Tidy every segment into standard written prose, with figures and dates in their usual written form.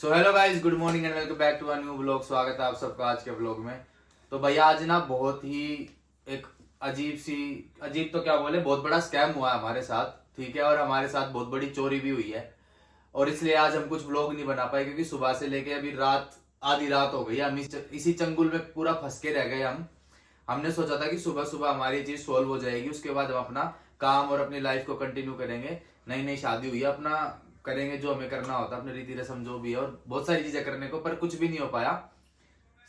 So hello guys, good morning and welcome back to a new blog. स्वागत है आप सबका आज के ब्लॉग में। तो भैया आज ना बहुत ही एक अजीब तो क्या बोले, बहुत बड़ा स्कैम हुआ है हमारे साथ, ठीक है। और हमारे साथ बहुत बड़ी चोरी भी हुई है और इसलिए आज हम कुछ ब्लॉग नहीं बना पाए क्योंकि सुबह से लेके अभी रात आधी रात हो गई। हम इसी चंगुल में पूरा फंस के रह गए। हमने सोचा था कि सुबह सुबह हमारी ये चीज सोल्व हो जाएगी, उसके बाद हम अपना काम और अपनी लाइफ को कंटिन्यू करेंगे। नई नई शादी हुई है, अपना करेंगे जो हमें करना होता है, अपने रीति रस्म जो भी है, और बहुत सारी चीजें करने को, पर कुछ भी नहीं हो पाया।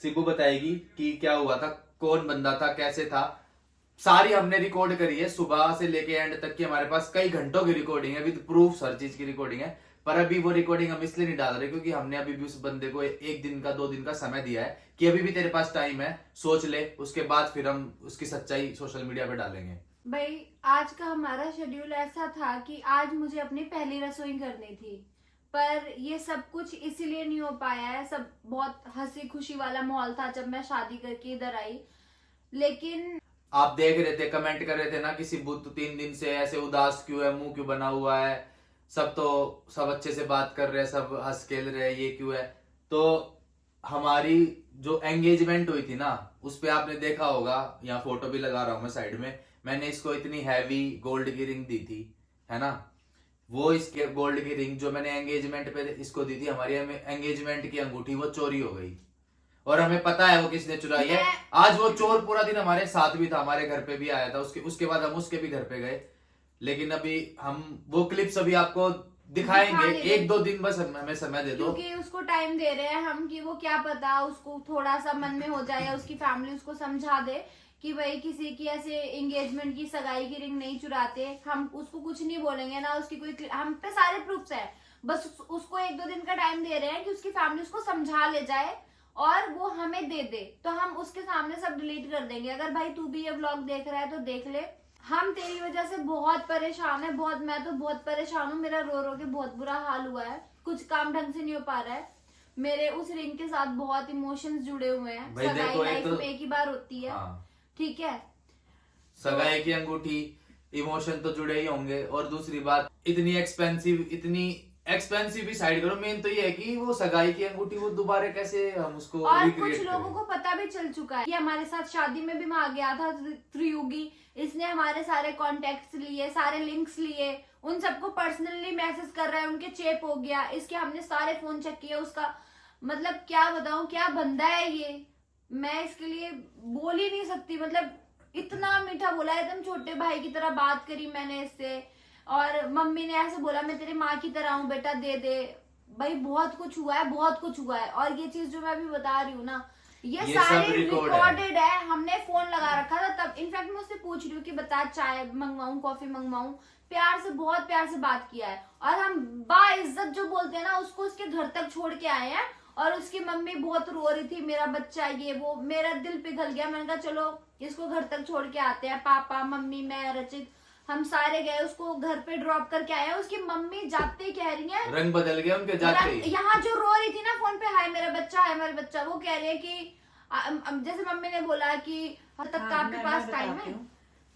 सिब्बू बताएगी कि क्या हुआ था, कौन बंदा था, कैसे था। सारी हमने रिकॉर्ड करी है सुबह से लेके एंड तक की। हमारे पास कई घंटों की रिकॉर्डिंग है विद प्रूफ, हर चीज की रिकॉर्डिंग है। पर अभी वो रिकॉर्डिंग हम इसलिए नहीं डाल रहे क्योंकि हमने अभी भी उस बंदे को एक दिन का 2 दिन का समय दिया है कि अभी भी तेरे पास टाइम है, सोच ले, उसके बाद फिर हम उसकी सच्चाई सोशल मीडिया पे डालेंगे। भाई आज का हमारा शेड्यूल ऐसा था कि आज मुझे अपनी पहली रसोई करनी थी, पर ये सब कुछ इसीलिए नहीं हो पाया है। सब बहुत हंसी खुशी वाला माहौल था जब मैं शादी करके इधर आई, लेकिन आप देख रहे थे, कमेंट कर रहे थे ना कि सिब्बू तो 3 दिन से ऐसे उदास क्यों है, मुंह क्यों बना हुआ है, सब अच्छे से बात कर रहे हैं, सब हंस खेल रहे हैं, ये क्यों है। तो हमारी जो एंगेजमेंट हुई थी ना, उस पे आपने देखा होगा, यहाँ फोटो भी लगा रहा हूं मैं साइड में, मैंने इसको इतनी हैवी गोल्ड की रिंग दी थी, है ना। वो इसके गोल्ड की रिंग जो मैंने एंगेजमेंट पे इसको दी थी, हमारी एंगेजमेंट की अंगूठी, वो चोरी हो गई और हमें पता है वो किसने चुराई है। आज वो चोर पूरा दिन हमारे साथ भी था, हमारे घर पे भी आया था। उसके बाद हम उसके भी घर पे गए, लेकिन अभी हम वो क्लिप्स अभी आपको दिखाएंगे। 1-2 दिन बस हमें समय दे दो, क्योंकि उसको टाइम दे रहे हैं हम कि वो क्या पता उसको थोड़ा सा मन में हो जाए या उसकी फैमिली उसको समझा दे कि भाई किसी की ऐसे एंगेजमेंट की सगाई की रिंग नहीं चुराते। हम उसको कुछ नहीं बोलेंगे ना, उसकी कोई, हम पे सारे प्रूफ्स है, बस उसको 1-2 दिन का टाइम दे रहे हैं कि उसकी फैमिली उसको समझा ले जाए और वो हमें दे दे, तो हम उसके सामने सब डिलीट कर देंगे। अगर भाई तू भी ये व्लॉग देख रहा है तो देख ले, हम तेरी वजह से बहुत परेशान है, मैं तो बहुत परेशान हूँ। मेरा रो रो के बहुत बुरा हाल हुआ है, कुछ काम ढंग से नहीं हो पा रहा है। मेरे उस रिंग के साथ बहुत इमोशंस जुड़े हुए हैं। सगाई लाइफ में एक ही बार होती है, ठीक है। सगाई की अंगूठी, इमोशन तो जुड़े ही होंगे। और दूसरी बात, इतनी एक्सपेंसिव भी साइड करो, मेन तो ये है कि वो सगाई की अंगूठी वो दोबारा कैसे हम उसको और कुछ लोगों को पता भी चल चुका है कि हमारे साथ शादी में भी आ गया था त्रियुगी। इसने हमारे सारे कॉन्टेक्ट्स लिए, सारे लिंक्स लिए, उन सबको पर्सनली मैसेज कर रहा है, उनके चेप हो गया। इसके हमने सारे फोन चेक किए। उसका मतलब क्या बताऊं, क्या बंदा है ये, मैं इसके लिए बोल ही नहीं सकती। मतलब इतना मीठा बोला, एकदम छोटे भाई की तरह बात करी मैंने इससे। और मम्मी ने ऐसे बोला मैं तेरी माँ की तरह हूँ बेटा, दे दे। भाई बहुत कुछ हुआ है, बहुत कुछ हुआ है। और ये चीज जो मैं अभी बता रही हूँ ना, ये सारे रिकॉर्डेड है। हमने फोन लगा रखा था तब। इनफैक्ट मैं उससे पूछ रही हूँ कि बता चाय मंगवाऊं, कॉफी मंगवाऊं, प्यार से, बहुत प्यार से बात किया है। और हम बाइज्जत जो बोलते हैं ना, उसको उसके घर तक छोड़ के आए हैं। और उसकी मम्मी बहुत रो रही थी, मेरा बच्चा ये वो, मेरा दिल पिघल गया। मैंने कहा चलो इसको घर तक छोड़ के आते हैं। पापा, मम्मी, मैं, रचित, हम सारे गए, उसको घर पे ड्रॉप करके आए। उसकी मम्मी जाते ही कह रही है, रंग बदल गया उनके जाते ही। यहाँ जो रो रही थी ना फोन पे, हाय मेरा बच्चा, हाय मेरा बच्चा, वो कह रही है कि जैसे मम्मी ने बोला कि तक का आपके पास टाइम है।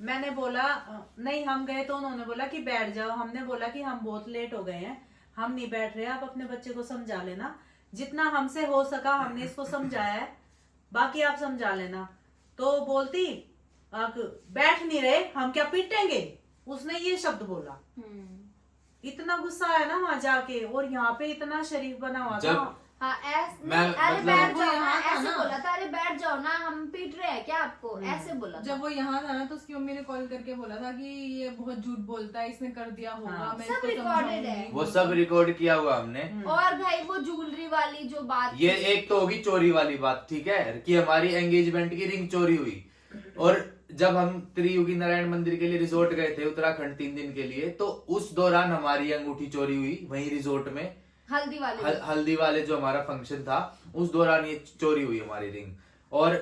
मैंने बोला नहीं, हम गए तो उन्होंने बोला कि बैठ जाओ। हमने बोला कि हम बहुत लेट हो गए हैं, हम नहीं बैठ रहे, आप अपने बच्चे को समझा लेना। जितना हमसे हो सका हमने इसको समझाया है, बाकी आप समझा लेना। तो बोलती बैठ नहीं रहे, हम क्या पीटेंगे, उसने ये शब्द बोला। इतना गुस्सा आया ना वहां जाके, और यहाँ पे इतना शरीफ बना हुआ था। हाँ, अरे बैठ जाओ ना, ऐसे बोला था, अरे बैठ जाओ ना, हम पीट रहे हैं क्या आपको, ऐसे बोला। जब वो यहाँ था ना तो उसकी मम्मी ने कॉल करके बोला था कि ये बहुत झूठ बोलता है, इसने कर दिया होगा, मैं सब रिकॉर्डेड है, वो सब रिकॉर्ड किया हुआ हमने। और भाई वो ज्वेलरी वाली जो बात, ये एक तो होगी चोरी वाली बात, ठीक है, कि हमारी एंगेजमेंट की रिंग चोरी हुई। और जब हम त्रियुगी नारायण मंदिर के लिए रिजोर्ट गए थे उत्तराखंड 3 दिन के लिए, तो उस दौरान हमारी अंगूठी चोरी हुई वहीं रिजोर्ट में। हल्दी वाले जो हमारा फंक्शन था, उस दौरान ये चोरी हुई हमारी रिंग। और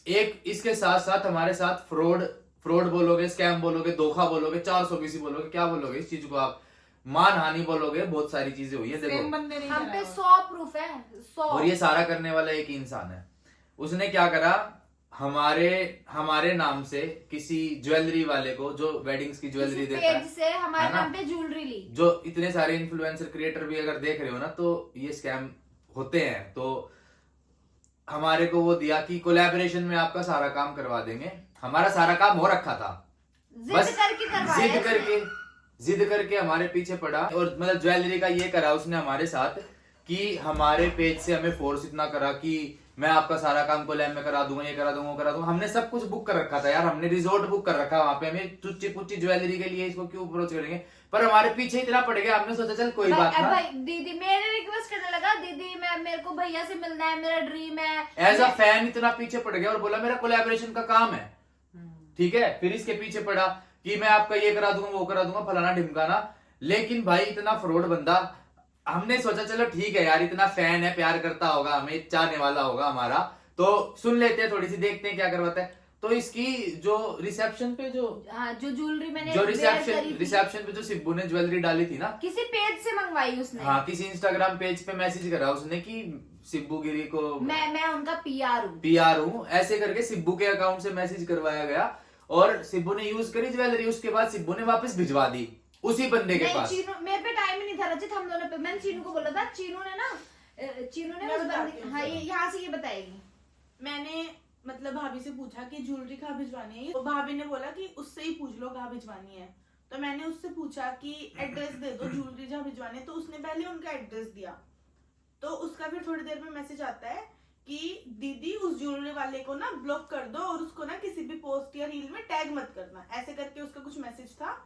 एक इसके साथ साथ हमारे साथ फ्रॉड बोलोगे, स्कैम बोलोगे, धोखा बोलोगे, 420 बोलोगे, क्या बोलोगे इस चीज को आप, मानहानि बोलोगे, बहुत सारी चीजें हुई है। देखो हम पे 100 प्रूफ है, 100। और ये सारा करने वाला एक ही इंसान है। उसने क्या करा, हमारे नाम से किसी ज्वेलरी वाले को, जो वेडिंग्स की ज्वेलरी देता है, से हमारे नाम पे ज्वेलरी ली। जो इतने सारे इन्फ्लुएंसर क्रिएटर भी अगर देख रहे हो ना, तो ये स्कैम होते हैं, तो हमारे को वो दिया कि कोलैबोरेशन में आपका सारा काम करवा देंगे। हमारा सारा काम हो रखा था, बस जिद करके हमारे पीछे पड़ा। और मतलब ज्वेलरी का ये करा उसने हमारे साथ कि हमारे पेज से हमें फोर्स इतना करा कि मैं आपका सारा काम कोलैब में करा दूंगा, ये करा दूंगा, वो करा दूंगा। हमने सब कुछ बुक कर रखा था यार, हमने रिजॉर्ट बुक कर रखा वहां पे, हमें चुच्ची पुच्ची ज्वेलरी के लिए इसको क्यों अप्रोच करेंगे, पर हमारे पीछे इतना पड़ गया, हमने सोचा चल कोई बात ना। दीदी मेरे रिक्वेस्ट करने लगा, दीदी मेरे को भैया से मिलना है, मेरा ड्रीम है। एज अ फैन इतना पीछे पड़ गया और बोला मेरा कोलैबोरेशन का काम है, ठीक है। फिर इसके पीछे पड़ा कि मैं आपका ये करा दूंगा, वो करा दूंगा, फलाना ढिमकाना। लेकिन भाई इतना फ्रॉड बंदा, हमने सोचा चलो ठीक है यार, इतना फैन है, प्यार करता होगा, हमें चाहने वाला होगा हमारा, तो सुन लेते हैं, थोड़ी सी देखते हैं क्या करवाता है। तो इसकी जो रिसेप्शन पे जो ज्वेलरी मैंने जो रिसेप्शन पे जो सिब्बू ने ज्वेलरी डाली थी ना, किसी पेज से मंगवाई उसने। हाँ, किसी इंस्टाग्राम पेज पे मैसेज करा उसने कि सिब्बू गिरी को मैं उनका पीआर हूँ, ऐसे करके सिब्बू के अकाउंट से मैसेज करवाया गया और सिब्बू ने यूज करी ज्वेलरी। उसके बाद सिब्बू ने वापस भिजवा दी उसी बंदे के पास। मेरे पे टाइम ही नहीं था रचित, हम दोनों पे। मैंने चीनू को बोला था, चीनू ने उस बंदे, हाँ यहाँ से ये बताएगी। मैंने मतलब भाभी से पूछा कि ज्वेलरी कहाँ भिजवानी है, तो भाभी ने बोला कि उससे ही पूछ लो कहाँ भिजवानी है। तो मैंने उससे पूछा कि एड्रेस दे दो ज्वेलरी जहाँ भिजवानी है, तो उसने पहले उनका एड्रेस दिया। तो उसका फिर थोड़ी देर में मैसेज आता है कि दीदी उस ज्वेलरी वाले को ना ब्लॉक कर दो और उसको ना किसी भी पोस्ट या रील में टैग मत करना, ऐसे करके उसका कुछ मैसेज था।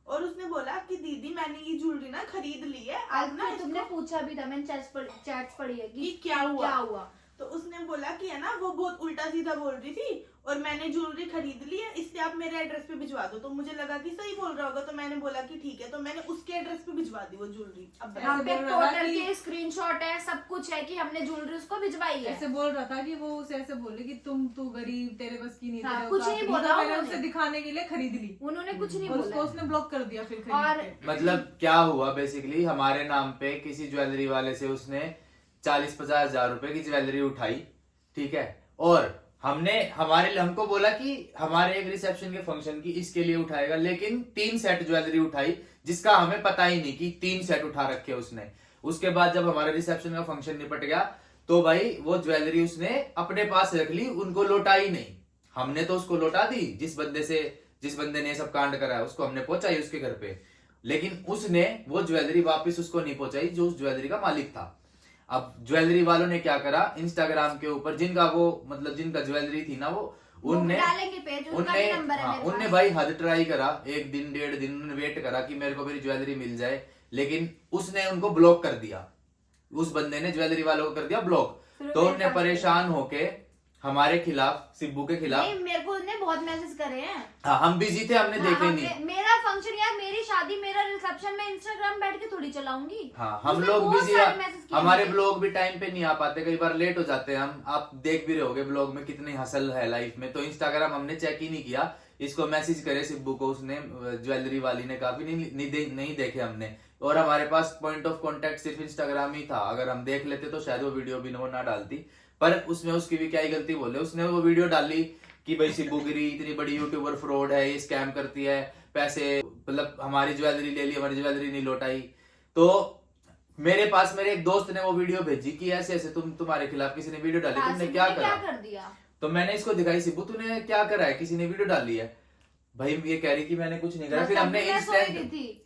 और उसने बोला कि दीदी मैंने ये ज्वेलरी ना खरीद ली है, आज ना तुमने पूछा भी था, मैंने चैट्स पढ़ी है कि क्या हुआ। तो उसने बोला कि है ना वो बहुत उल्टा सीधा बोल रही थी और मैंने ज्वेलरी खरीद ली है, इसलिए आप मेरे एड्रेस पे भिजवा दो। तो मुझे लगा कि सही बोल रहा होगा, तो मैंने बोला कि ठीक है, तो मैंने उसके एड्रेस पे भिजवा दी वो ज्वेलरी। अब यहाँ पे टोटल के स्क्रीनशॉट है, सब कुछ है कि हमने ज्वेलरी उसको भिजवाई है। ऐसे बोल रहा था कि वो उसे ऐसे बोले कि तू गरीब, तेरे बस की नहीं, हाँ, कुछ नहीं बोला, मैंने उसे दिखाने के लिए खरीद ली, उन्होंने कुछ नहीं और बोला, उसको उसने ब्लॉक कर दिया फिर और मतलब क्या हुआ बेसिकली, हमारे नाम पे किसी ज्वेलरी वाले से उसने 40-50 हजार रुपए की ज्वेलरी उठाई, ठीक है। और हमको बोला कि हमारे एक रिसेप्शन के फंक्शन की इसके लिए उठाएगा, लेकिन 3 सेट ज्वेलरी उठाई, जिसका हमें पता ही नहीं कि 3 सेट उठा रखे उसने। उसके बाद जब हमारे रिसेप्शन का फंक्शन निपट गया तो भाई वो ज्वेलरी उसने अपने पास रख ली, उनको लौटाई नहीं। हमने तो उसको लौटा दी, जिस बंदे ने सब कांड करा है उसको हमने पहुंचाई उसके घर पे, लेकिन उसने वो ज्वेलरी वापस उसको नहीं पहुंचाई जो उस ज्वेलरी का मालिक था। अब ज्वेलरी वालों ने क्या करा, इंस्टाग्राम के ऊपर जिनका ज्वेलरी थी ना, वो उनने भाई हद ट्राई करा, 1 दिन 1.5 दिन उन्होंने वेट करा कि मेरे को मेरी ज्वेलरी मिल जाए, लेकिन उसने उनको ब्लॉक कर दिया। उस बंदे ने ज्वेलरी वालों को कर दिया ब्लॉक। तो उन्हें परेशान होके हमारे खिलाफ, सिब्बू के खिलाफ, नहीं, मेरे को उन्हें बहुत मैसेज करे हैं। हाँ, हम बिजी थे, हमने देखे नहीं। मेरा फंक्शन यार, मेरी शादी, मेरा रिसेप्शन, मैं इंस्टाग्राम बैठ के थोड़ी चलाऊंगी। हाँ, हम लोग बिजी, हमारे ब्लॉग भी टाइम पे नहीं आ पाते, कई बार लेट हो जाते हैं हम। आप देख भी रहोगे ब्लॉग में कितनी हसल है लाइफ में। तो इंस्टाग्राम हमने चेक ही नहीं किया, इसको मैसेज करे सिब्बू को, उसने ज्वेलरी वाली ने काफी नहीं देखे हमने। और हमारे पास पॉइंट ऑफ कांटेक्ट सिर्फ इंस्टाग्राम ही था, अगर हम देख लेते तो शायद वो वीडियो भी ना डालती। पर उसमें उसकी भी क्या ही गलती बोले, उसने वो वीडियो डाली कि भाई सिब्बू गिरी इतनी बड़ी यूट्यूबर फ्रॉड है, ये स्कैम करती है, पैसे मतलब हमारी ज्वेलरी ले ली, हमारी ज्वेलरी नहीं लौटाई। तो मेरे पास मेरे एक दोस्त ने वो वीडियो भेजी कि ऐसे ऐसे तुम्हारे खिलाफ किसी ने वीडियो डाली, तुमने क्या कर दिया। तो मैंने इसको दिखाई, सिब्बू तूने क्या करा है, किसी ने वीडियो डाली है। भाई ये कह रही कि मैंने कुछ नहीं करा। फिर हमने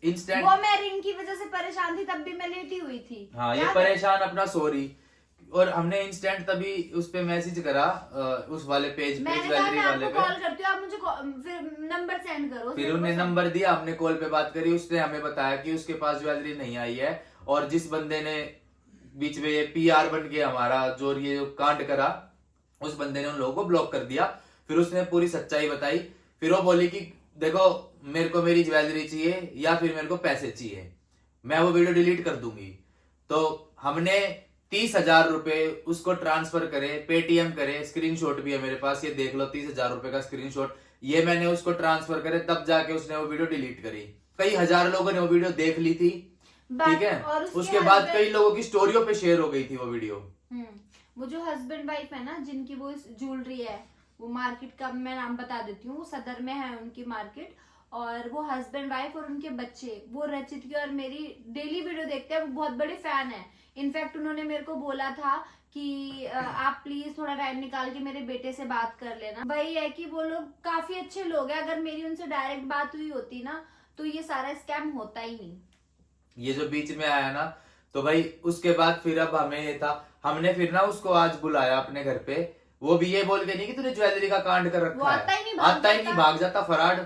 इंस्टेंट वो मैं रिंग की वजह से परेशान थी, तब भी मैं लेटी हुई थी। हाँ, ये परेशान अपना सॉरी। और हमने इंस्टेंट तभी उस पे मैसेज करा, उस वाले पेज पे, ज्वेलरी वाले पे, कॉल करती हूँ, आप मुझे फिर नंबर सेंड करो। फिर उन्हें नंबर दिया, हमने कॉल पे बात करी, उसने हमें बताया कि उसके पास ज्वेलरी नहीं आई है। और जिस बंदे ने बीच में ये पीआर बन के हमारा जो ये कांड करा, उस बंदे ने उन लोगों को ब्लॉक कर दिया। फिर उसने पूरी सच्चाई बताई। फिर वो बोली कि देखो मेरे को मेरी ज्वेलरी चाहिए या फिर मेरे को पैसे चाहिए, मैं वो वीडियो डिलीट कर दूंगी। तो हमने 30,000 रुपए उसको ट्रांसफर करे, पेटीएम करे, स्क्रीनशॉट भी है मेरे पास, ये देख लो 30,000 रुपए का स्क्रीनशॉट, ये मैंने उसको ट्रांसफर करे, तब जाके उसने वो वीडियो डिलीट करी। कई हजार लोगों ने वो वीडियो देख ली थी, ठीक है। उसके बाद कई लोगों की स्टोरियों पे शेयर हो गई थी वो वीडियो। वो जो हस्बैंड वाइफ है ना, जिनकी वो ज्वेलरी है, वो मार्केट का मैं नाम बता देती हूँ, सदर में है उनकी मार्केट। और वो हस्बैंड वाइफ और उनके बच्चे, वो रचित की और मेरी डेली वीडियो देखते हैं, वो बहुत बड़े फैन है। इनफैक्ट उन्होंने मेरे को बोला था कि आप प्लीज थोड़ा टाइम निकाल के मेरे बेटे से बात कर लेना। वही है कि वो लोग काफी अच्छे लोग हैं, अगर मेरी उनसे डायरेक्ट बात हुई होती ना तो ये सारा स्कैम होता ही नहीं। ये जो बीच में आया ना, तो भाई उसके बाद फिर अब हमें ये था, हमने फिर ना उसको आज बुलाया अपने घर पे। वो भी ये बोल के नहीं कि तूने ज्वेलरी का कांड कर वो रखा है, आता ही नहीं, भाग जाता,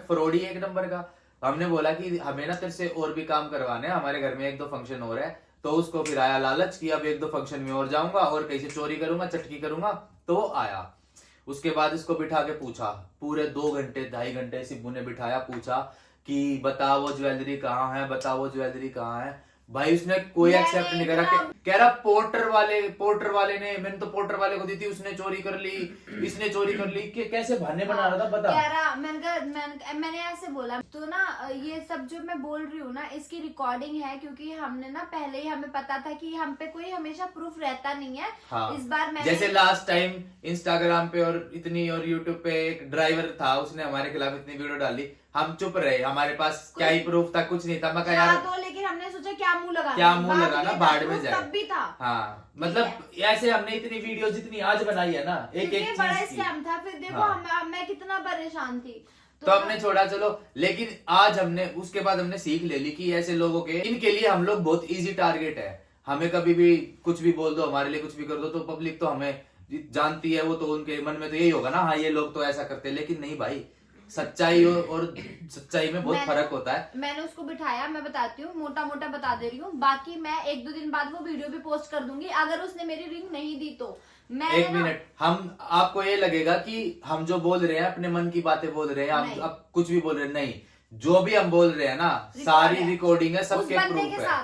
फ्रॉडी एक नंबर का। हमने बोला कि हमें ना तेरे से और भी काम करवाने हैं, हमारे घर में 1-2 फंक्शन हो रहा है। तो उसको फिर आया लालच कि अब 1-2 फंक्शन में और जाऊंगा और कहीं से चोरी करूंगा, चटकी करूंगा। तो वो आया, उसके बाद इसको बिठा के पूछा, पूरे 2 घंटे 2.5 घंटे सिब्बू ने बिठाया, पूछा कि बता वो ज्वेलरी कहाँ है, बता वो ज्वेलरी कहाँ है। भाई उसने कोई एक्सेप्ट नहीं करा, कह रहा पोर्टर वाले ने, मैंने तो पोर्टर वाले को दी थी, उसने चोरी कर ली, इसने चोरी कर ली। कैसे बहाने बना रहा था बता। कह रहा, मैंने ऐसे बोला तो ना, ये सब जो मैं बोल रही हूँ ना इसकी रिकॉर्डिंग है, क्योंकि हमने ना पहले ही हमें पता था कि हम पे कोई हमेशा प्रूफ रहता नहीं है। हाँ, इस बार मैंने जैसे लास्ट टाइम इंस्टाग्राम पे और यूट्यूब पे एक ड्राइवर था, उसने हमारे खिलाफ इतनी वीडियो डाली, हम चुप रहे, हमारे पास क्या ही प्रूफ था, कुछ नहीं था। मैं कहा यार तो लेकिन हमने सोचा क्या मुंह लगाना, बाढ़ में जाए, तब भी था। हाँ, मतलब ऐसे हमने इतनी वीडियो जितनी आज बनाई है ना, एक बड़ा चीज की। स्कैम था। फिर देखो हाँ। मैं कितना परेशान थी। तो हमने छोड़ा, चलो। लेकिन आज हमने उसके बाद हमने सीख ले ली कि ऐसे लोगों के, इनके लिए हम लोग बहुत इजी टारगेट है। हमें कभी भी कुछ भी बोल दो, हमारे लिए कुछ भी कर दो, तो पब्लिक तो हमें जानती है, वो तो उनके मन में तो यही होगा ना, हाँ ये लोग तो ऐसा करते हैं। लेकिन नहीं भाई, सच्चाई और सच्चाई में बहुत फर्क होता है। मैंने उसको बिठाया, मैं बताती हूँ, मोटा मोटा बता दे रही हूँ, बाकी मैं 1-2 दिन बाद वो वीडियो भी पोस्ट कर दूंगी। अगर उसने मेरी रिंग नहीं दी तो मैं 1 मिनट, हम आपको ये लगेगा कि हम जो बोल रहे हैं अपने मन की बातें बोल रहे हैं, हम अब कुछ भी बोल रहे हैं, नहीं, जो भी हम बोल रहे हैं ना सारी रिकॉर्डिंग है, सबके प्रूफ है।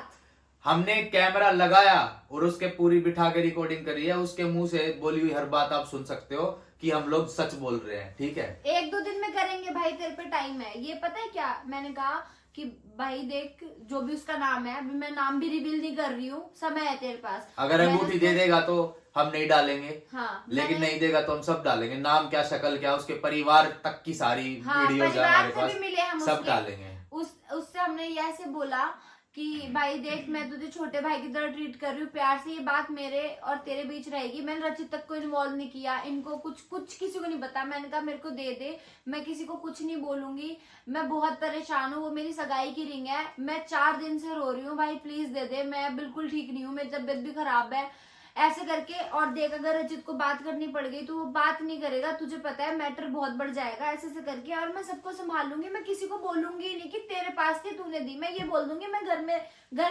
हमने कैमरा लगाया और उसके पूरी बिठा के रिकॉर्डिंग करी है, उसके मुंह से बोली हुई हर बात आप सुन सकते हो कि हम लोग सच बोल रहे हैं, ठीक है। 1-2 दिन में करेंगे भाई, तेरे पे टाइम है। ये पता है क्या मैंने कहा कि भाई देख, जो भी उसका नाम है, अभी मैं नाम भी रिवील नहीं कर रही हूँ, समय है तेरे पास। अगर अंगूठी दे देगा तो हम नहीं डालेंगे, हाँ, लेकिन नहीं देगा तो हम सब डालेंगे। नाम क्या, शक्ल क्या, उसके परिवार तक की सारी वीडियोज है हमारे पास, सब डालेंगे। उससे हमने ऐसे बोला कि भाई देख, मैं तुझे छोटे भाई की तरह ट्रीट कर रही हूँ, प्यार से, ये बात मेरे और तेरे बीच रहेगी। मैंने रचित तक को इन्वॉल्व नहीं किया, इनको कुछ किसी को नहीं पता। मैंने कहा मेरे को दे दे, मैं किसी को कुछ नहीं बोलूंगी, मैं बहुत परेशान हूँ, वो मेरी सगाई की रिंग है, मैं 4 दिन से रो रही हूँ, भाई प्लीज दे दे, मैं बिल्कुल ठीक नहीं हूँ, मेरी तबीयत भी खराब है, ऐसे करके। और देख, अगर रचित को बात करनी पड़ गई तो वो बात नहीं करेगा, तुझे पता है मैटर बहुत बढ़ जाएगा, ऐसे करके। और मैं सबको संभाल लूंगी, मैं किसी को बोलूंगी नहीं कि तेरे पास थी तूने दी, मैं ये बोल दूंगी मैं घर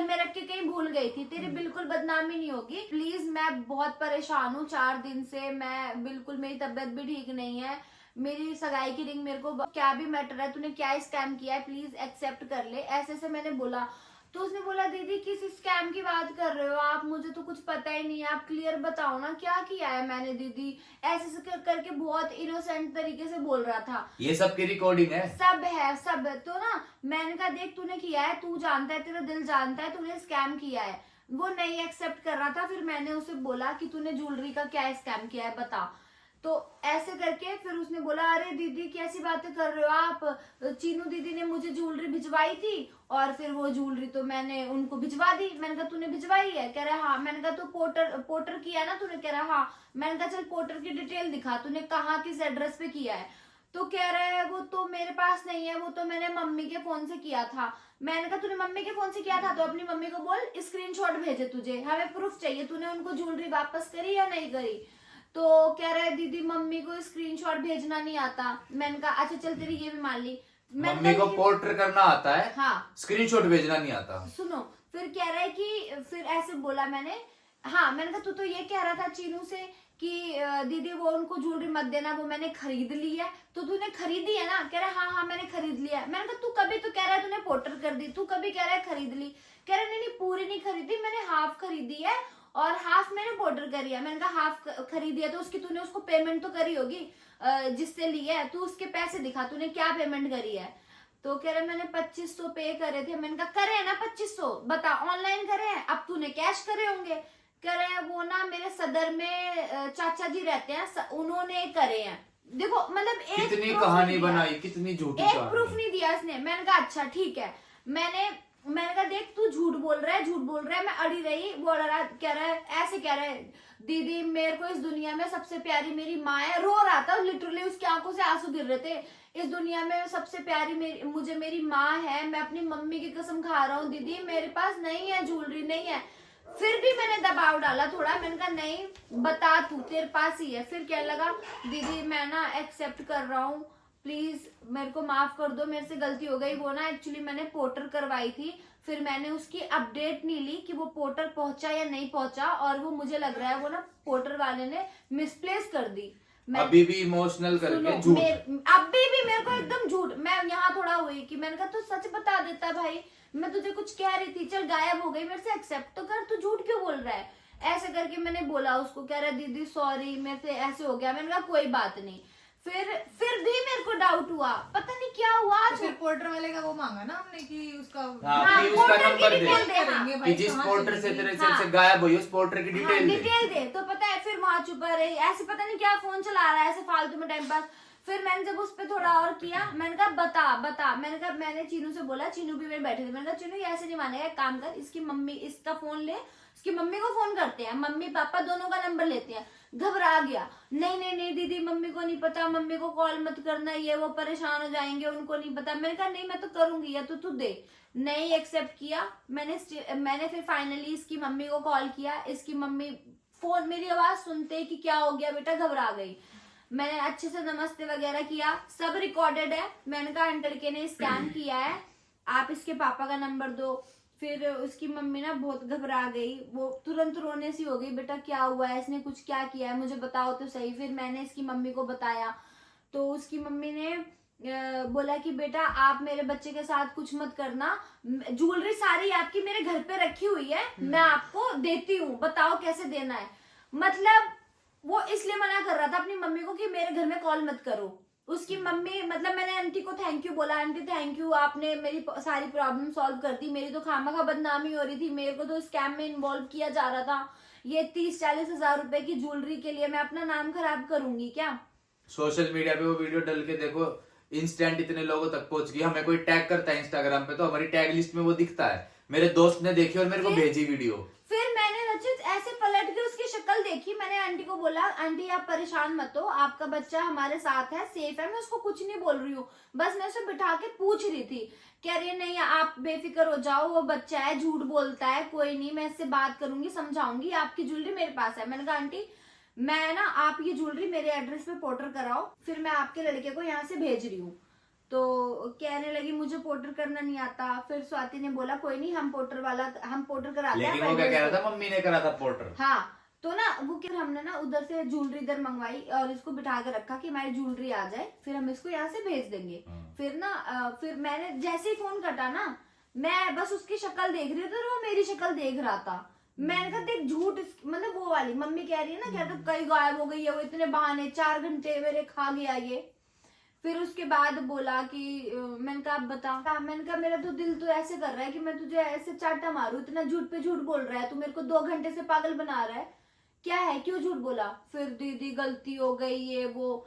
में रख के कहीं भूल गई थी, तेरी बिल्कुल बदनामी नहीं होगी। प्लीज, मैं बहुत परेशान हूँ 4 दिन से, मैं बिल्कुल, मेरी तबीयत भी ठीक नहीं है, मेरी सगाई की रिंग, मेरे को क्या भी मैटर है, तूने क्या स्कैम किया है, प्लीज एक्सेप्ट कर ले, ऐसे मैंने बोला। तो उसने बोला दीदी किस स्कैम की बात कर रहे हो आप, मुझे तो कुछ पता ही नहीं है, आप क्लियर बताओ ना क्या किया है मैंने दीदी, ऐसे करके बहुत इनोसेंट तरीके से बोल रहा था। ये सब की रिकॉर्डिंग है, सब है, सब। तो ना मैंने कहा देख, तूने किया है, तू जानता है, तेरा दिल जानता है, तूने स्कैम किया है। वो नहीं एक्सेप्ट कर रहा था। फिर मैंने उसे बोला कि तूने ज्वेलरी का क्या स्कैम किया है बता। तो ऐसे करके फिर उसने बोला, अरे दीदी कैसी बातें कर रहे हो आप, चीनू दीदी ने मुझे ज्वेलरी भिजवाई थी और फिर वो ज्वेलरी तो मैंने उनको भिजवा दी। मैंने कहा तूने भिजवाई है? कह रहा हाँ। मैंने कहा तो पोर्टर किया ना तूने? कह रहा हाँ। मैंने कहा चल पोर्टर की डिटेल दिखा, तूने कहाँ किस एड्रेस पे किया है? तो कह रहा है वो तो मेरे पास नहीं है, वो तो मैंने मम्मी के फोन से किया था। मैंने कहा तूने मम्मी के फोन से किया था तो अपनी मम्मी को बोल स्क्रीनशॉट भेजे, तुझे हमें प्रूफ चाहिए, तूने उनको ज्वेलरी वापस करी या नहीं करी। तो कह रहा है दीदी मम्मी को स्क्रीनशॉट भेजना नहीं आता। मैंने कहा अच्छा चल तेरी ये भी मान ली, मम्मी को पोर्ट्रेट करना आता है, हाँ, स्क्रीनशॉट भेजना नहीं आता। सुनो, फिर कह रहा है कि फिर ऐसे बोला मैंने, हाँ मैंने कहा तू तो ये कह रहा था चीनू से कि दीदी वो उनको ज्वेलरी मत देना, वो मैंने खरीद ली है। तो तूने खरीदी है ना? कह रहा है हाँ हाँ मैंने खरीद लिया। मैंने कहा तू कभी तो कह रहा है तूने पोर्टर कर दी, तू कभी कह रहा है खरीद ली। कह रहा नहीं पूरी नहीं खरीदी, मैंने हाफ खरीदी है और हाफ मैंने पोर्टर करी है। मैंने कहा हाफ खरीदी है तो उसकी तूने उसको पेमेंट तो करी होगी जिससे लिया है, तू उसके पैसे दिखा, तूने क्या पेमेंट करी है। तो कह रहे मैंने 2500 पे करे थे। मैंने कहा करे है ना 2500, बता ऑनलाइन करे हैं, अब तूने कैश करे होंगे। कह रहे हैं वो ना मेरे सदर में चाचा जी रहते हैं, उन्होंने करे हैं, देखो मतलब एक कितनी proof कहानी नहीं दिया। बनाई, कितनी झूठी एक कहानी। प्रूफ नहीं दिया इसने। मैंने कहा अच्छा ठीक है, मैंने कहा देख तू झूठ बोल रहा है। मैं अड़ी रही, वो कह रहा है ऐसे कह रहा है, दीदी मेरे को इस दुनिया में सबसे प्यारी मेरी माँ है। रो रहा था लिटरली, उसकी आंखों से आंसू गिर रहे थे। इस दुनिया में सबसे प्यारी मुझे मेरी माँ है, मैं अपनी मम्मी की कसम खा रहा हूँ दीदी, मेरे पास नहीं है ज्वेलरी, नहीं है। फिर भी मैंने दबाव डाला थोड़ा, मैंने कहा नहीं बता तू, तेरे पास ही है। फिर कहने लगा दीदी मैं ना एक्सेप्ट कर रहा हूँ, प्लीज मेरे को माफ कर दो, मेरे से गलती हो गई। वो ना एक्चुअली मैंने पोर्टर करवाई थी, फिर मैंने उसकी अपडेट नहीं ली कि वो पोर्टर पहुंचा या नहीं पहुंचा, और वो मुझे लग रहा है वो ना पोर्टर वाले ने मिसप्लेस कर दी। अभी भी इमोशनल करके झूठ। अभी भी मेरे को एकदम झूठ। मैं यहाँ थोड़ा हुई कि मैंने कहा तू सच बता देता भाई, मैं तुझे कुछ कह रही थी, चल गायब हो गई, मेरे से एक्सेप्ट तो कर, तू झूठ क्यों बोल रहा है। ऐसे करके मैंने बोला उसको, कह रहा दीदी सॉरी मेरे से ऐसे हो गया। मैंने कहा कोई बात नहीं। फिर भी मेरे को डाउट हुआ, पता नहीं क्या हुआ। तो फिर पोर्टर वाले का वो मांगा ना हमने कि उसका हाँ, कि उसका पोर्टर की नंबर दे, डिटेल दे, हाँ। करेंगे कि भाई, जिस कहाँ पोर्टर चली से गई? तेरे हाँ। से गायब हुई उस पोर्टर की डिटेल दे। डिटेल दे। तो पता है फिर वहां छुपा रही, ऐसे पता नहीं क्या फोन चला रहा है ऐसे फालतू में टाइम पास। फिर मैंने जब उस पर थोड़ा और किया, मैंने कहा बता। मैंने कहा, मैंने चीनू से बोला, चीनू भी मेरे बैठे थे, मैंने कहा चीनू ये ऐसे नहीं मानेगा, एक काम कर, इसकी मम्मी इसका फोन ले, उसकी मम्मी को फोन करते हैं, मम्मी पापा दोनों का नंबर लेते हैं। घबरा गया, नहीं दीदी मम्मी को नहीं पता, मम्मी को कॉल मत करना, ये वो परेशान हो जाएंगे, उनको नहीं पता। मैंने कहा नहीं मैं तो करूंगी, या तो तू दे। नहीं एक्सेप्ट किया। मैंने फिर फाइनली इसकी मम्मी को कॉल किया। इसकी मम्मी फोन मेरी आवाज सुनते ही कि क्या हो गया बेटा, घबरा गई। मैंने अच्छे से नमस्ते वगैरह किया, सब रिकॉर्डेड है। मैंने कहा लड़के ने स्कैन किया है, आप इसके पापा का नंबर दो। फिर उसकी मम्मी ना बहुत घबरा गई, वो तुरंत रोने सी हो गई, बेटा क्या हुआ है, इसने कुछ क्या किया है, मुझे बताओ तो सही। फिर मैंने इसकी मम्मी को बताया, तो उसकी मम्मी ने बोला कि बेटा आप मेरे बच्चे के साथ कुछ मत करना, ज्वेलरी सारी आपकी मेरे घर पे रखी हुई है, मैं आपको देती हूँ, बताओ कैसे देना है। मतलब वो इसलिए मना कर रहा था अपनी मम्मी को कि मेरे घर में कॉल मत करो। उसकी मम्मी, मतलब मैंने आंटी को थैंक यू बोला, आंटी थैंक यू, आपने मेरी सारी प्रॉब्लम सॉल्व कर दी, मेरी तो खामखा बदनामी हो रही थी, मेरे को तो स्कैम में इन्वॉल्व किया जा रहा था, ये 30-40 हजार रुपए की ज्वेलरी के लिए मैं अपना नाम खराब करूंगी क्या। सोशल मीडिया पे वो वीडियो डल के देखो, इंस्टेंट इतने लोगों तक पहुंच गई। हमें कोई टैग करता है इंस्टाग्राम पे तो हमारी टैग लिस्ट में वो दिखता है। मेरे दोस्त ने देखी और मेरे को भेजी वीडियो। फिर मैंने रचित ऐसे पलट के उसकी शक्ल देखी, मैंने आंटी को बोला आंटी आप परेशान मत हो, आपका बच्चा हमारे साथ है, सेफ है। मैं उसको कुछ नहीं बोल रही हूँ, बस मैं उसे बिठा के पूछ रही थी। कह रही है नहीं आप बेफिक्र हो जाओ, वो बच्चा है, झूठ बोलता है, कोई नहीं, मैं इससे बात करूंगी, समझाऊंगी, आपकी ज्वेलरी मेरे पास है। मैंने कहा आंटी मैं ना आप ये ज्वेलरी मेरे एड्रेस पे पोर्टर कराओ, फिर मैं आपके लड़के को यहाँ से भेज रही हूँ। तो कहने लगी मुझे पोर्टर करना नहीं आता। फिर स्वाति ने बोला कोई नहीं, हम पोर्टर कराते हैं। लेकिन वो क्या कह रहा था, मम्मी ने करा था पोर्टर। हाँ, तो ना वो क्या, हमने ना उधर से ज्वेलरी इधर मंगवाई और इसको बिठा के रखा कि हमारी ज्वेलरी आ जाए, फिर हम इसको यहाँ से भेज देंगे। फिर ना फिर मैंने जैसे ही फोन कटा ना, मैं बस उसकी शक्ल देख रही थी और वो मेरी शक्ल देख रहा था। मैंने कहा देख झूठ, मतलब वो वाली मम्मी कह रही है ना, क्या तो कहीं गायब हो गई है, वो इतने बहाने, 4 घंटे मेरे खा गया ये। फिर उसके बाद बोला कि मैंने कहा आप बता। मैंने कहा मेरा तो दिल तो ऐसे कर रहा है कि मैं तुझे ऐसे चाटा मारूं, इतना झूठ पे झूठ बोल रहा है तू, मेरे को 2 घंटे से पागल बना रहा है, क्या है, क्यों झूठ बोला। फिर दीदी गलती हो गई, ये वो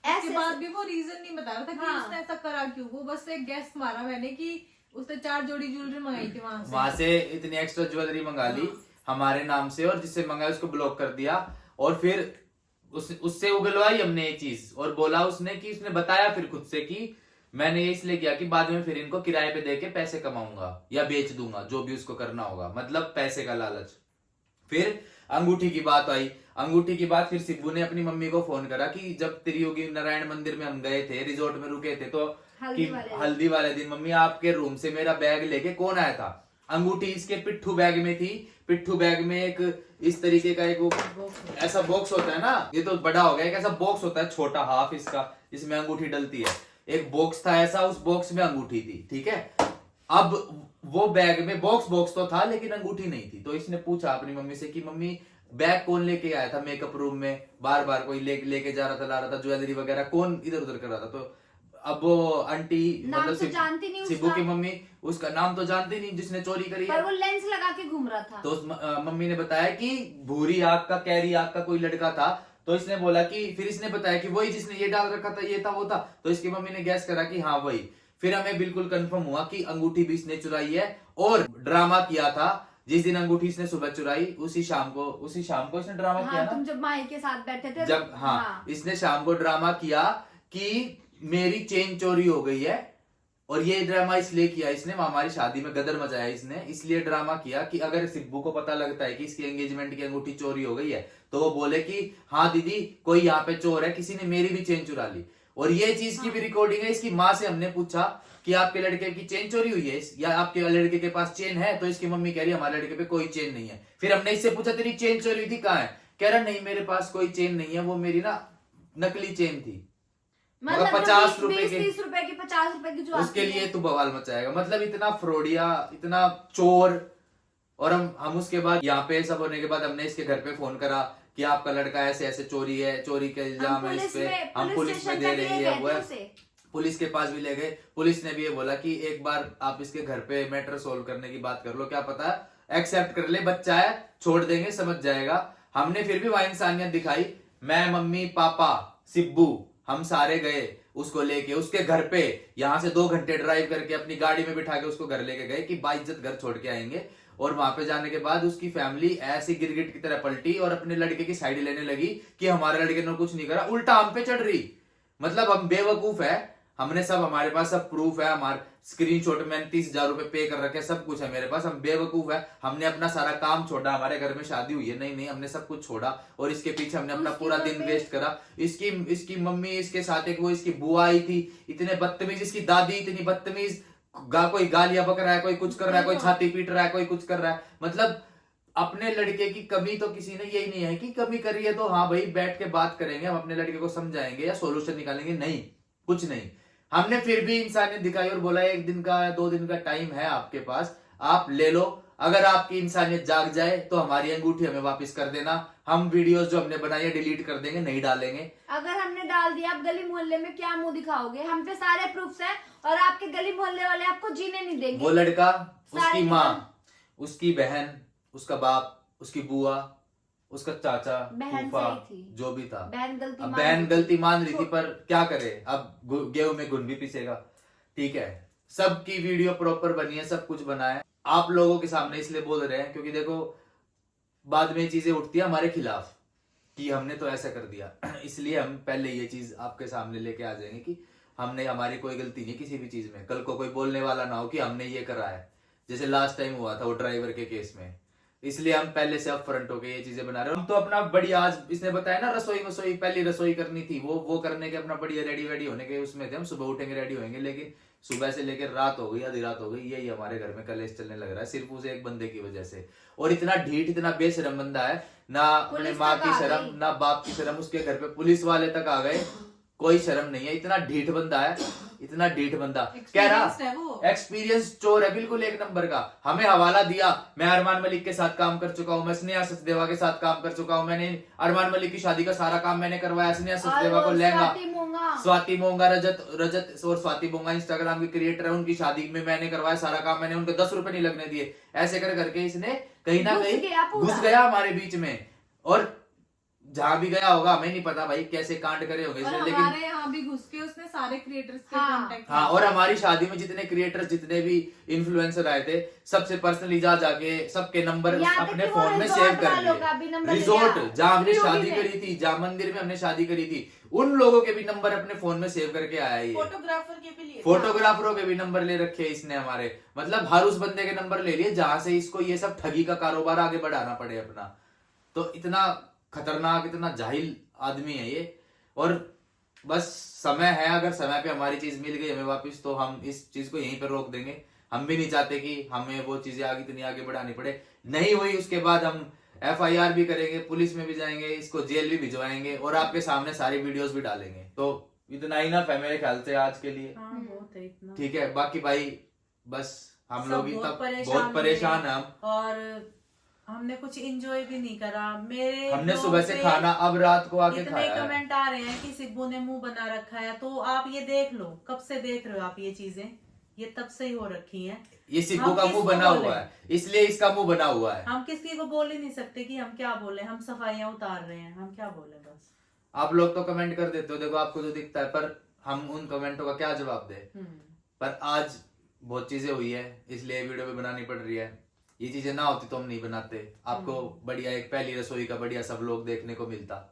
ऐसे बाद भी वो रीजन नहीं बता रहा था कि हाँ। उसने ऐसा करा क्यों। वो बस एक गैस मारा मैंने कि उसने 4 जोड़ी ज्वेलरी मंगाई थी वहां से इतनी एक्स्ट्रा ज्वेलरी मंगा ली हमारे नाम से, और जिससे मंगाया उसको ब्लॉक कर दिया। और फिर उससे उगलवाई हमने ये चीज, और बोला उसने कि उसने बताया फिर खुद से कि मैंने ये इसलिए किया कि बाद में फिर इनको किराए पे देके पैसे कमाऊंगा या बेच दूंगा, जो भी उसको करना होगा, मतलब पैसे का लालच। फिर अंगूठी की बात आई। अंगूठी की बात फिर सिब्बू ने अपनी मम्मी को फोन करा कि जब त्रियोगी नारायण मंदिर में हम गए थे, रिजोर्ट में रुके थे, तो हल्दी वाले दिन मम्मी आपके रूम से मेरा बैग लेके कौन आया था। अंगूठी इसके पिट्ठू बैग में थी। पिट्ठू बैग में एक इस तरीके का एक ऐसा बॉक्स होता है ना, ये तो बड़ा हो गया, एक ऐसा बॉक्स होता है छोटा हाफ इसका, जिसमें अंगूठी डलती है। एक बॉक्स था ऐसा, उस बॉक्स में अंगूठी थी, ठीक है। अब वो बैग में बॉक्स तो था लेकिन अंगूठी नहीं थी। तो इसने पूछा अपनी मम्मी से कि मम्मी बैग कौन लेके आया था मेकअप रूम में, बार बार कोई लेके जा रहा था, ला रहा था, ज्वेलरी वगैरह कौन इधर उधर कर रहा था। तो अब वो आंटी मतलब जानती नहीं, सिब्बू की मम्मी उसका नाम तो जानती नहीं जिसने चोरी करी है, पर वो लेंस लगा के घूम रहा था। तो उस मम्मी ने बताया कि भूरी आग का, कैरी आग का कोई लड़का था, तो इसने बोला कि फिर इसने बताया कि वही जिसने ये डाल रखा था, ये था, वो था। तो इसकी मम्मी ने गैस करा कि हाँ वही। फिर हमें बिल्कुल कंफर्म हुआ कि अंगूठी भी इसने चुराई है और ड्रामा किया था। जिस दिन अंगूठी इसने सुबह चुराई उसी शाम को इसने ड्रामा किया हाँ, ना, तुम जब माही के साथ बैठे थे जब हाँ इसने शाम को ड्रामा किया कि मेरी चेन चोरी हो गई है। और ये ड्रामा इसलिए किया इसने, हमारी शादी में गदर मचाया इसने, इसलिए ड्रामा किया कि अगर सिब्बू को पता लगता है कि इसकी एंगेजमेंट की अंगूठी चोरी हो गई है तो वो बोले कि हाँ दीदी कोई यहाँ पे चोर है, किसी ने मेरी भी चेन चुरा ली। और ये चीज की भी रिकॉर्डिंग है। इसकी माँ से हमने पूछा कि आपके लड़के की चेन चोरी हुई है या आपके लड़के के पास चेन है, तो इसकी मम्मी कह रही है हमारे लड़के पे कोई चेन नहीं है। फिर हमने इससे पूछा तेरी चेन चोरी हुई थी कहाँ है, कह रहा नहीं मेरे पास कोई चेन नहीं है, वो मेरी ना नकली चेन थी। मतलब 50 रुपए की, 30 रुपए की, 50 रुपए की जो उसके आती है। लिए तू बवाल मचाएगा। मतलब इतना फ्रॉडिया, इतना चोर। और हम उसके बाद यहाँ पे सब होने के बाद हमने इसके घर पे फोन करा कि आपका लड़का ऐसे ऐसे चोरी के इल्जाम है इस पे, हम पुलिस में दे रही है वो है। पुलिस के पास भी ले गए। पुलिस ने भी ये बोला कि एक बार आप इसके घर पे मैटर सोल्व करने की बात कर लो, क्या पता एक्सेप्ट कर ले, बच्चा है छोड़ देंगे समझ जाएगा। हमने फिर भी वहां इंसानियत दिखाई। मैं, मम्मी, पापा, सिब्बू, हम सारे गए उसको लेके उसके घर पे। यहाँ से 2 घंटे ड्राइव करके अपनी गाड़ी में बिठा के उसको घर लेके गए कि बाइज्जत घर छोड़ के आएंगे। और वहां पे जाने के बाद उसकी फैमिली ऐसी गिरगिट की तरह पलटी और अपने लड़के की साइड लेने लगी कि हमारे लड़के ने कुछ नहीं करा, उल्टा हम पे चढ़ रही। मतलब हम बेवकूफ है, हमने सब, हमारे पास सब प्रूफ है, हमारे स्क्रीनशॉट में 30,000 रुपए पे कर रखे, सब कुछ है मेरे पास। हम बेवकूफ है, हमने अपना सारा काम छोड़ा, हमारे घर में शादी हुई है, नहीं हमने सब कुछ छोड़ा और इसके पीछे हमने अपना पूरा दिन वेस्ट करा। इसकी मम्मी, इसके साथ एक वो इसकी बुआ आई थी, इतने बदतमीज, इसकी दादी इतनी बदतमीज, कोई गालियां बक रहा है, कोई कुछ कर रहा है, कोई छाती पीट रहा है, कोई कुछ कर रहा है। मतलब अपने लड़के की कमी तो किसी ने यही नहीं है कि कमी करी है तो हाँ भाई बैठ के बात करेंगे, हम अपने लड़के को समझाएंगे या सोल्यूशन निकालेंगे, नहीं कुछ नहीं। हमने फिर भी इंसानियत दिखाई और बोला 1 दिन का 2 दिन का टाइम है आपके पास, आप ले लो। अगर आपकी इंसानियत जाग जाए तो हमारी अंगूठी हमें वापस कर देना, हम वीडियोस जो हमने बनाई है डिलीट कर देंगे, नहीं डालेंगे। अगर हमने डाल दिया आप गली मोहल्ले में क्या मुंह दिखाओगे, हम पे सारे प्रूफ्स हैं और आपके गली मोहल्ले वाले आपको जीने नहीं देंगे। वो लड़का, उसकी सारे माँ, उसकी बहन, उसका बाप, उसकी बुआ, उसका चाचा, बहन फूफा, सही थी। जो भी था, बहन गलती मान रही थी, पर क्या करे, अब गेहूं में घुन भी पिसेगा। ठीक है, सबकी वीडियो प्रॉपर बनी है, सब कुछ बना है, आप लोगों के सामने इसलिए बोल रहे हैं क्योंकि देखो बाद में चीजें उठती है हमारे खिलाफ कि हमने तो ऐसा कर दिया। इसलिए हम पहले ये चीज आपके सामने लेके आ जाएंगे कि हमारी कोई गलती नहीं किसी भी चीज में, कल को कोई बोलने वाला ना हो कि हमने ये करा है, जैसे लास्ट टाइम हुआ था वो ड्राइवर के केस में। इसलिए हम पहले से अपफ्रंट होके ये चीजें बना रहे हैं। हम तो अपना बढ़िया, आज इसने बताया ना रसोई पहली रसोई करनी थी, वो करने के अपना बढ़िया रेडी होने के उसमें थे। हम सुबह उठेंगे रेडी होंगे, लेकिन सुबह से लेकर रात हो गई, आधी रात हो गई, यही हमारे घर में कलेश चलने लग रहा है सिर्फ उस एक बंदे की वजह से। और इतना ढीठ, इतना बेशरम बंदा है, ना अपने माँ की शर्म ना बाप की शर्म, उसके घर पे पुलिस वाले तक आ गए, कोई शर्म नहीं है। इतना ढीठ बंदा है, इतना ढीठ बंदा, कह रहा एक्सपीरियंस चोर है बिल्कुल 1 नंबर का। हमें हवाला दिया, मैं अरमान मलिक के साथ काम कर चुका हूँ, मैं स्नेहा सचदेवा के साथ काम कर चुका हूँ, मैंने अरमान मलिक की शादी का सारा काम मैंने करवाया, स्नेहा सचदेवा को लहंगा, स्वाति मोंगा, रजत और स्वाति मोंगा इंस्टाग्राम के क्रिएटर है, उनकी शादी में मैंने करवाया सारा काम, मैंने उनको 10 रुपए नहीं लगने दिए। ऐसे करके इसने कहीं ना कहीं घुस गया हमारे बीच में, और जहाँ भी गया होगा हमें नहीं पता भाई कैसे कांड करे होंगे इसने, लेकिन हमारे यहाँ भी घुस के उसने सारे क्रिएटर्स के कांटेक्ट। हाँ, और हमारी शादी में जितने क्रिएटर्स, जितने भी इन्फ्लुएंसर आए थे, सबसे पर्सनली जाके सबके नंबर अपने फोन में सेव कर लिए। रिजॉर्ट जहाँ हमने शादी करी थी, जहाँ मंदिर में हमने शादी करी थी, उन लोगों के भी नंबर अपने फोन में सेव करके आया है। फोटोग्राफरों के भी नंबर ले रखे इसने हमारे, मतलब हर उस बंदे के नंबर ले लिए जहां से इसको ये सब ठगी का कारोबार आगे बढ़ाना पड़े अपना। तो इतना खतरनाक, इतना जाहिल आदमी है ये। और बस समय है, अगर समय पे हमारी चीज मिल गई हमें वापस, तो हम इस चीज को यहीं पर रोक देंगे। हम भी नहीं चाहते कि हमें वो चीजें इतनी आगे बढ़ानी पड़े। नहीं हुई उसके बाद हम FIR भी करेंगे, पुलिस में भी जाएंगे, इसको जेल भी भिजवाएंगे और आपके सामने सारी वीडियोस भी डालेंगे। तो इतना ही ना है मेरे ख्याल से आज के लिए। ठीक है, बाकी भाई बस हम लोग बहुत परेशान हैं हम, और हमने कुछ एंजॉय भी नहीं करा। हमने सुबह से खाना अब रात को आके खाया। इतने कमेंट आ रहे हैं कि सिब्बू ने मुंह बना रखा है, तो आप ये देख लो, कब से देख रहे हो आप ये चीजें, ये तब से ही हो रखी है। ये सिब्बू हम का मुंह किसको बना बोले? हुआ है, इसलिए इसका मुंह बना हुआ है। हम किसी को बोल ही नहीं सकते कि हम क्या बोले, हम सफाइयां उतार रहे हैं, हम क्या बोले बस। आप लोग तो कमेंट कर देते हो, देखो आपको जो दिखता है, पर हम उन कमेंटों का क्या जवाब दे। पर आज बहुत चीजें हुई है, इसलिए वीडियो भी बनानी पड़ रही है। ये चीजें ना होती तो हम नहीं बनाते, आपको बढ़िया एक पहली रसोई का बढ़िया सब लोग देखने को मिलता।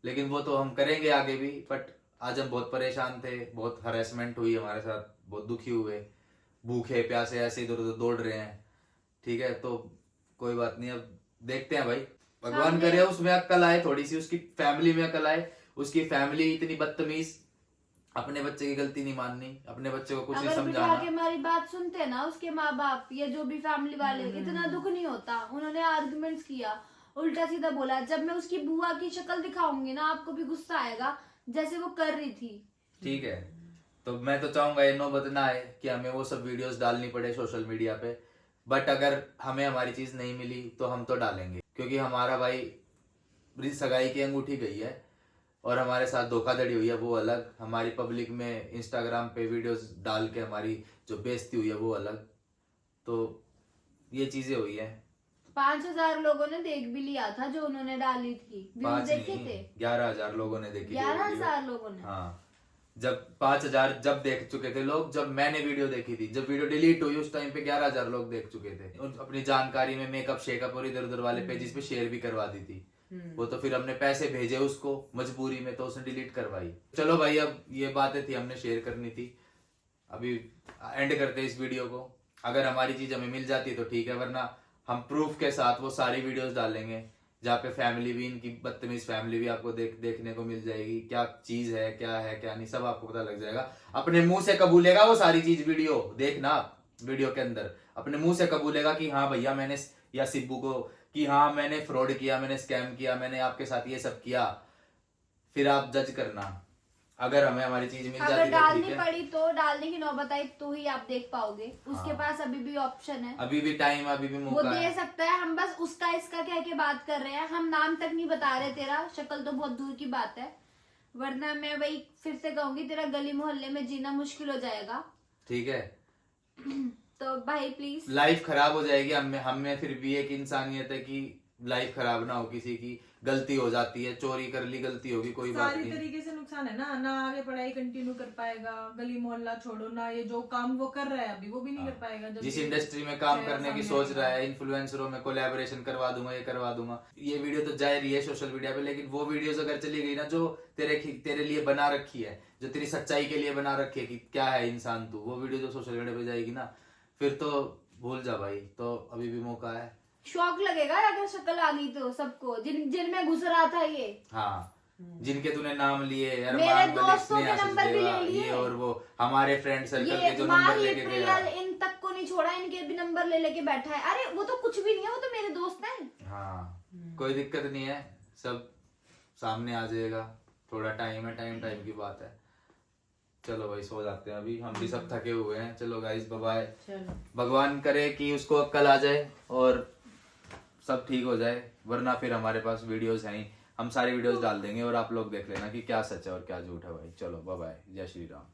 लेकिन वो तो हम करेंगे आगे भी। बट आज हम बहुत परेशान थे, बहुत हरेसमेंट हुई हमारे साथ, बहुत दुखी हुए, भूखे प्यासे ऐसे इधर उधर दौड़ रहे हैं। ठीक है, तो कोई बात नहीं, अब देखते हैं भाई, भगवान करे उसमें अक्ल आए, थोड़ी सी उसकी फैमिली में अक्ल आए। उसकी फैमिली इतनी बदतमीज, अपने बच्चे की गलती नहीं माननी, अपने बच्चे को कुछ नहीं अगर बिठा समझाना। के हमारी बात सुनते ना उसके माँ बाप या जो भी फैमिली वाले, इतना दुख नहीं होता। उन्होंने आर्गुमेंट्स किया, उल्टा सीधा बोला। जब मैं उसकी बुआ की शक्ल दिखाऊंगी ना, आपको भी गुस्सा आएगा जैसे वो कर रही थी। ठीक है, तो मैं तो चाहूंगा ये नौबत ना आए कि हमें वो सब वीडियोस डालनी पड़े सोशल मीडिया पे। बट अगर हमें हमारी चीज नहीं मिली तो हम तो डालेंगे, क्योंकि हमारा भाई सगाई की अंगूठी गई है और हमारे साथ धोखाधड़ी हुई है वो अलग, हमारी पब्लिक में इंस्टाग्राम पे वीडियोस डाल के हमारी जो बेइज्जती हुई है वो अलग। तो ये चीजें हुई है। 5000 लोगों ने देख भी लिया था जो उन्होंने डाली थी, व्यूज 5 देखे नहीं, थे 11,000 लोगों ने देखी थी वो 11,000 वीडियो। लोगों ने। हाँ, जब 5,000 जब देख चुके थे लोग, जब मैंने वीडियो देखी थी, जब वीडियो डिलीट हुई उस टाइम पे 11,000 लोग देख चुके थे। अपनी जानकारी में मेकअप शेकअप और इधर उधर वाले पेजेस पे शेयर भी करवा दी थी। वो तो फिर हमने पैसे भेजे उसको मजबूरी में, तो उसने डिलीट करवाई। चलो भाई, अब ये बातें थी, हमने शेयर करनी थी। अभी एंड करते इस वीडियो को। अगर हमारी चीज हमें मिल जाती है तो ठीक है, वरना हम प्रूफ के साथ वो सारी वीडियोस डालेंगे जहाँ पे फैमिली भी, इनकी बदतमीज फैमिली भी आपको देखने को मिल जाएगी। क्या चीज है क्या नहीं, सब आपको पता लग जाएगा। अपने मुंह से कबूलेगा वो सारी चीज, वीडियो देखना आप, वीडियो के अंदर अपने मुंह से कबूलेगा कि हाँ भैया मैंने, या सिब्बू को, कि हाँ मैंने फ्रॉड किया, मैंने स्कैम किया, मैंने आपके साथ ये सब किया। फिर आप जज करना। अगर हमें हमारी चीज मिल अगर जाती है तो डालनी ठीक है। पड़ी तो डालने की नौबत आई तो ही आप देख पाओगे। उसके हाँ। पास अभी भी ऑप्शन है, अभी भी टाइम, अभी भी वो मौका दे है। सकता है। हम बस उसका इसका कह के बात कर रहे हैं, हम नाम तक नहीं बता रहे तेरा, शक्ल तो बहुत दूर की बात है। वरना मैं वही फिर से कहूंगी, तेरा गली मोहल्ले में जीना मुश्किल हो जाएगा। ठीक है, तो भाई प्लीज, लाइफ खराब हो जाएगी। हमें फिर भी एक इंसानियत है कि लाइफ खराब ना हो, किसी की गलती हो जाती है, चोरी कर ली, गलती होगी, कोई बात सारी नहीं। तरीके से नुकसान है ना आगे पढ़ाई कंटिन्यू कर पाएगा, गली मोहल्ला छोड़ो ना, ये जो काम वो कर रहा है अभी वो भी नहीं कर पाएगा। जब जिस ये इंडस्ट्री में काम चेहरा करने की सामने सोच आएगा। रहा है, इन्फ्लुएंसरों में कोलैबोरेशन करवा दूंगा, ये करवा दूंगा, ये वीडियो तो जा रही है सोशल मीडिया पे। लेकिन वो वीडियोस अगर चली गई ना, जो तेरे लिए बना रखी है, जो तेरी सच्चाई के लिए बना रखी है कि क्या है इंसान तू, वो वीडियो जो सोशल मीडिया पे जाएगी ना, फिर तो भूल जा भाई। तो अभी भी मौका है। शौक लगेगा अगर शक्ल आ गई तो सबको, जिनमें घुस रहा था ये। हाँ, जिनके तूने नाम लिए, मेरे अरमान, मलिक, दोस्तों के स्नेहा, नंबर भी सचदेवा, ले लिए। ये और वो हमारे फ्रेंड सर्कल के ये जो नंबर माही, लेके गया। प्रियल, इन तक को नहीं छोड़ा, इनके भी नंबर ले लेके बैठा है। अरे वो तो कुछ भी नहीं है, वो तो मेरे दोस्त हैं। हाँ, कोई दिक्कत नहीं है, सब सामने आ जाएगा। थोड़ा टाइम है, टाइम की बात है। चलो भाई, सो जाते हैं, अभी हम भी सब थके हुए हैं। चलो गाइस, बाय बाय। चलो, भगवान करे कि उसको अक्ल आ जाए और सब ठीक हो जाए, वरना फिर हमारे पास वीडियोस हैं ही, हम सारी वीडियोस डाल देंगे और आप लोग देख लेना कि क्या सच है और क्या झूठ है भाई। चलो बाय बाय, जय श्री राम।